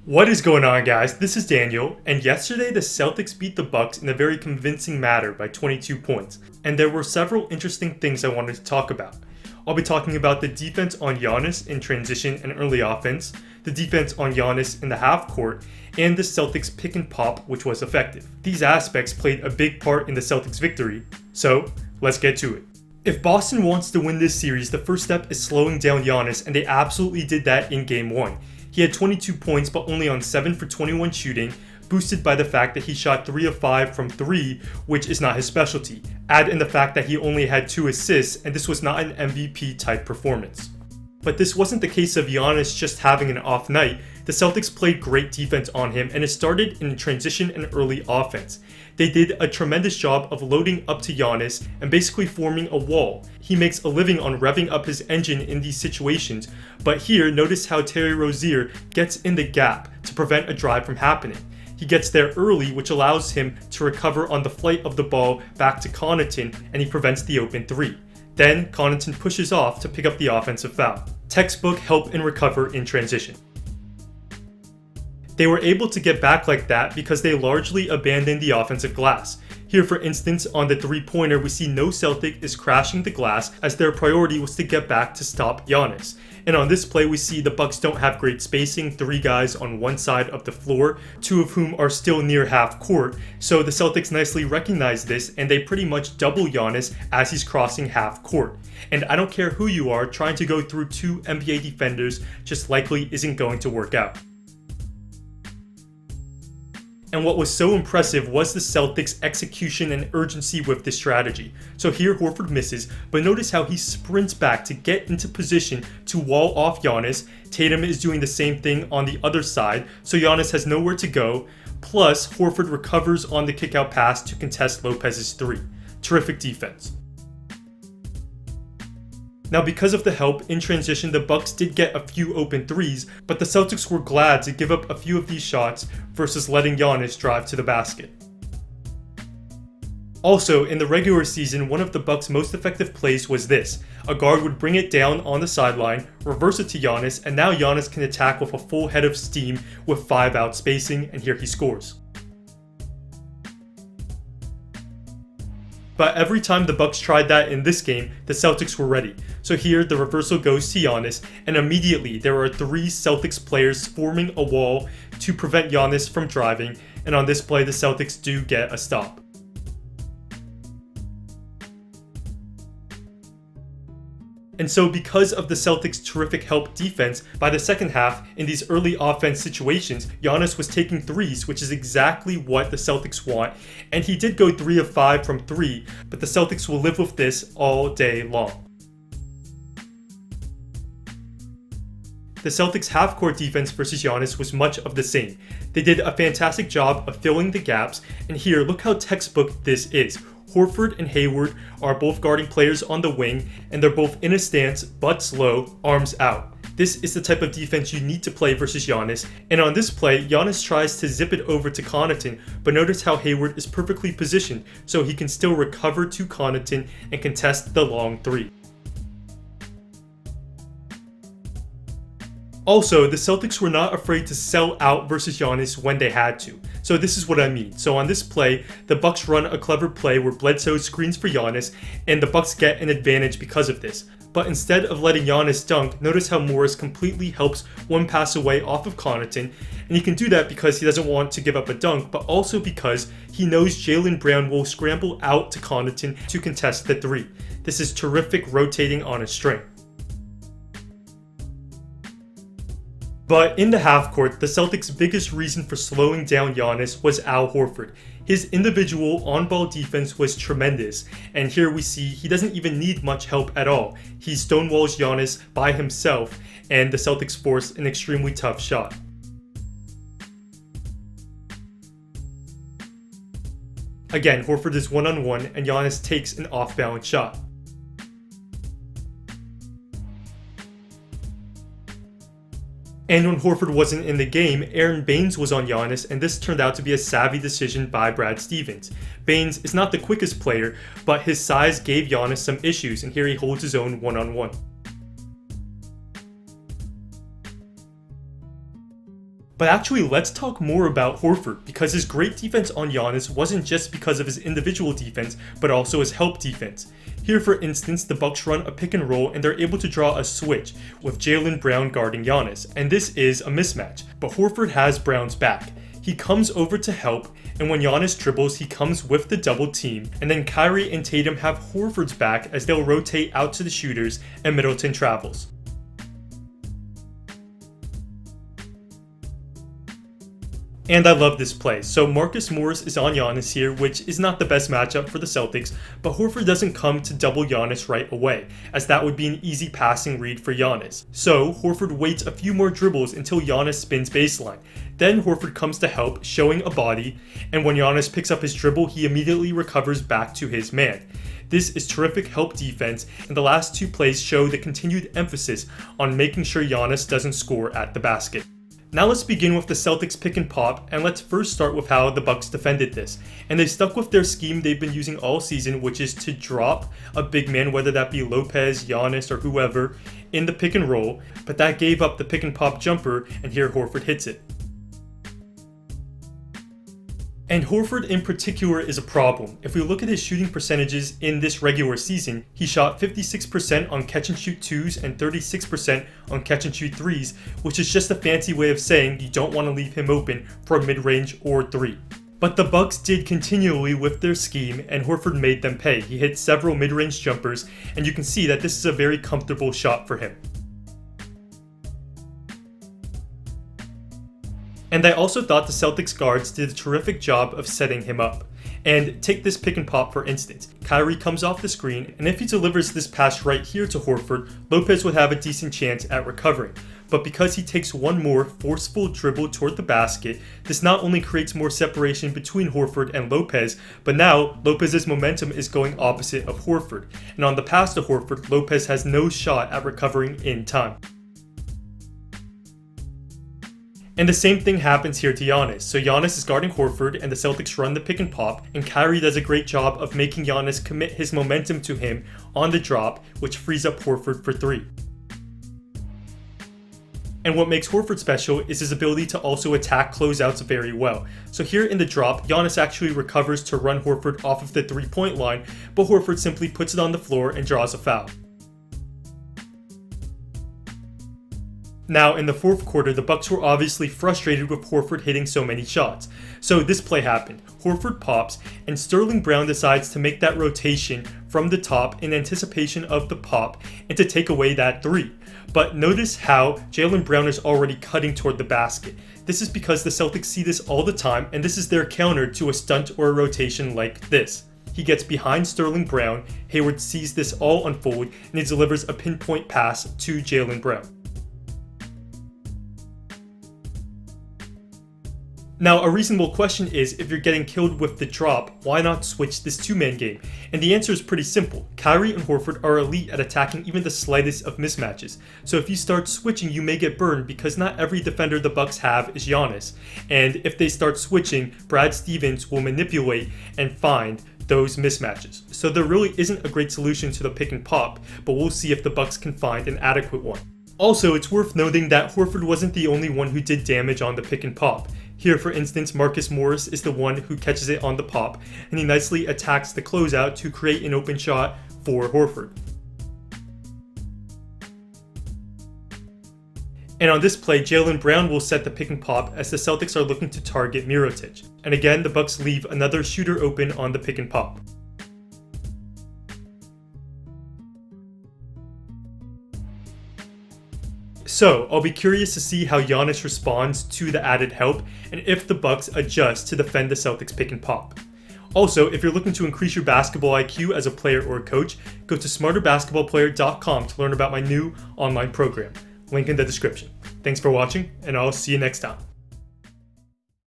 What is going on, guys? This is Daniel, and yesterday the Celtics beat the Bucks in a very convincing manner by 22 points, and there were several interesting things I wanted to talk about. I'll be talking about the defense on Giannis in transition and early offense, the defense on Giannis in the half court, and the Celtics pick and pop, which was effective. These aspects played a big part in the Celtics' victory, so let's get to it. If Boston wants to win this series, the first step is slowing down Giannis, and they absolutely did that in Game 1. He had 22 points but only on 7 for 21 shooting, boosted by the fact that he shot 3 of 5 from 3, which is not his specialty. Add in the fact that he only had 2 assists, and this was not an MVP type performance. But this wasn't the case of Giannis just having an off night. The Celtics played great defense on him, and it started in transition and early offense. They did a tremendous job of loading up to Giannis and basically forming a wall. He makes a living on revving up his engine in these situations, but here notice how Terry Rozier gets in the gap to prevent a drive from happening. He gets there early, which allows him to recover on the flight of the ball back to Connaughton, and he prevents the open 3. Then Connaughton pushes off to pick up the offensive foul. Textbook help and recover in transition. They were able to get back like that because they largely abandoned the offensive glass. Here, for instance, on the three-pointer, we see no Celtic is crashing the glass as their priority was to get back to stop Giannis. And on this play, we see the Bucks don't have great spacing, 3 guys on one side of the floor, 2 of whom are still near half court. So the Celtics nicely recognize this, and they pretty much double Giannis as he's crossing half court. And I don't care who you are, trying to go through 2 NBA defenders just likely isn't going to work out. And what was so impressive was the Celtics' execution and urgency with this strategy. So here Horford misses, but notice how he sprints back to get into position to wall off Giannis. Tatum is doing the same thing on the other side, so Giannis has nowhere to go. Plus, Horford recovers on the kickout pass to contest Lopez's 3. Terrific defense. Now, because of the help in transition, the Bucks did get a few open 3s, but the Celtics were glad to give up a few of these shots versus letting Giannis drive to the basket. Also, in the regular season, one of the Bucks' most effective plays was this. A guard would bring it down on the sideline, reverse it to Giannis, and now Giannis can attack with a full head of steam with 5 out spacing, and here he scores. But every time the Bucks tried that in this game, the Celtics were ready. So here the reversal goes to Giannis, and immediately there are 3 Celtics players forming a wall to prevent Giannis from driving, and on this play the Celtics do get a stop. And so because of the Celtics' terrific help defense, by the second half, in these early offense situations, Giannis was taking 3s, which is exactly what the Celtics want, and he did go 3 of 5 from 3, but the Celtics will live with this all day long. The Celtics' half-court defense versus Giannis was much of the same. They did a fantastic job of filling the gaps, and here, look how textbook this is. Horford and Hayward are both guarding players on the wing, and they're both in a stance, butts low, arms out. This is the type of defense you need to play versus Giannis, and on this play, Giannis tries to zip it over to Connaughton, but notice how Hayward is perfectly positioned, so he can still recover to Connaughton and contest the long 3. Also, the Celtics were not afraid to sell out versus Giannis when they had to. So this is what I mean. So on this play, the Bucks run a clever play where Bledsoe screens for Giannis, and the Bucks get an advantage because of this. But instead of letting Giannis dunk, notice how Morris completely helps one pass away off of Connaughton, and he can do that because he doesn't want to give up a dunk, but also because he knows Jaylen Brown will scramble out to Connaughton to contest the 3. This is terrific rotating on a string. But in the half court, the Celtics' biggest reason for slowing down Giannis was Al Horford. His individual on-ball defense was tremendous, and here we see he doesn't even need much help at all. He stonewalls Giannis by himself, and the Celtics force an extremely tough shot. Again, Horford is one-on-one, and Giannis takes an off-balance shot. And when Horford wasn't in the game, Aaron Baines was on Giannis, and this turned out to be a savvy decision by Brad Stevens. Baines is not the quickest player, but his size gave Giannis some issues, and here he holds his own one-on-one. But actually, let's talk more about Horford, because his great defense on Giannis wasn't just because of his individual defense, but also his help defense. Here, for instance, the Bucks run a pick and roll and they're able to draw a switch with Jaylen Brown guarding Giannis, and this is a mismatch, but Horford has Brown's back. He comes over to help, and when Giannis dribbles, he comes with the double team, and then Kyrie and Tatum have Horford's back as they'll rotate out to the shooters and Middleton travels. And I love this play. So Marcus Morris is on Giannis here, which is not the best matchup for the Celtics, but Horford doesn't come to double Giannis right away, as that would be an easy passing read for Giannis. So Horford waits a few more dribbles until Giannis spins baseline. Then Horford comes to help, showing a body, and when Giannis picks up his dribble, he immediately recovers back to his man. This is terrific help defense, and the last two plays show the continued emphasis on making sure Giannis doesn't score at the basket. Now let's begin with the Celtics pick and pop, and let's first start with how the Bucks defended this. And they stuck with their scheme they've been using all season, which is to drop a big man, whether that be Lopez, Giannis, or whoever, in the pick and roll, but that gave up the pick and pop jumper, and here Horford hits it. And Horford in particular is a problem. If we look at his shooting percentages in this regular season, he shot 56% on catch and shoot 2s and 36% on catch and shoot 3s, which is just a fancy way of saying you don't want to leave him open for a mid-range or 3. But the Bucks did continually with their scheme, and Horford made them pay. He hit several mid-range jumpers, and you can see that this is a very comfortable shot for him. And I also thought the Celtics guards did a terrific job of setting him up. And take this pick and pop for instance. Kyrie comes off the screen, and if he delivers this pass right here to Horford, Lopez would have a decent chance at recovering. But because he takes one more forceful dribble toward the basket, this not only creates more separation between Horford and Lopez, but now Lopez's momentum is going opposite of Horford. And on the pass to Horford, Lopez has no shot at recovering in time. And the same thing happens here to Giannis. So Giannis is guarding Horford and the Celtics run the pick and pop, and Kyrie does a great job of making Giannis commit his momentum to him on the drop, which frees up Horford for 3. And what makes Horford special is his ability to also attack closeouts very well. So here in the drop, Giannis actually recovers to run Horford off of the 3-point line, but Horford simply puts it on the floor and draws a foul. Now, in the fourth quarter, the Bucks were obviously frustrated with Horford hitting so many shots. So this play happened. Horford pops, and Sterling Brown decides to make that rotation from the top in anticipation of the pop and to take away that 3. But notice how Jaylen Brown is already cutting toward the basket. This is because the Celtics see this all the time, and this is their counter to a stunt or a rotation like this. He gets behind Sterling Brown, Hayward sees this all unfold, and he delivers a pinpoint pass to Jaylen Brown. Now, a reasonable question is, if you're getting killed with the drop, why not switch this two-man game? And the answer is pretty simple. Kyrie and Horford are elite at attacking even the slightest of mismatches. So if you start switching, you may get burned because not every defender the Bucks have is Giannis. And if they start switching, Brad Stevens will manipulate and find those mismatches. So there really isn't a great solution to the pick and pop, but we'll see if the Bucks can find an adequate one. Also, it's worth noting that Horford wasn't the only one who did damage on the pick and pop. Here, for instance, Marcus Morris is the one who catches it on the pop, and he nicely attacks the closeout to create an open shot for Horford. And on this play, Jaylen Brown will set the pick and pop as the Celtics are looking to target Mirotic. And again, the Bucks leave another shooter open on the pick and pop. So, I'll be curious to see how Giannis responds to the added help and if the Bucks adjust to defend the Celtics pick and pop. Also, if you're looking to increase your basketball IQ as a player or a coach, go to smarterbasketballplayer.com to learn about my new online program. Link in the description. Thanks for watching, and I'll see you next time.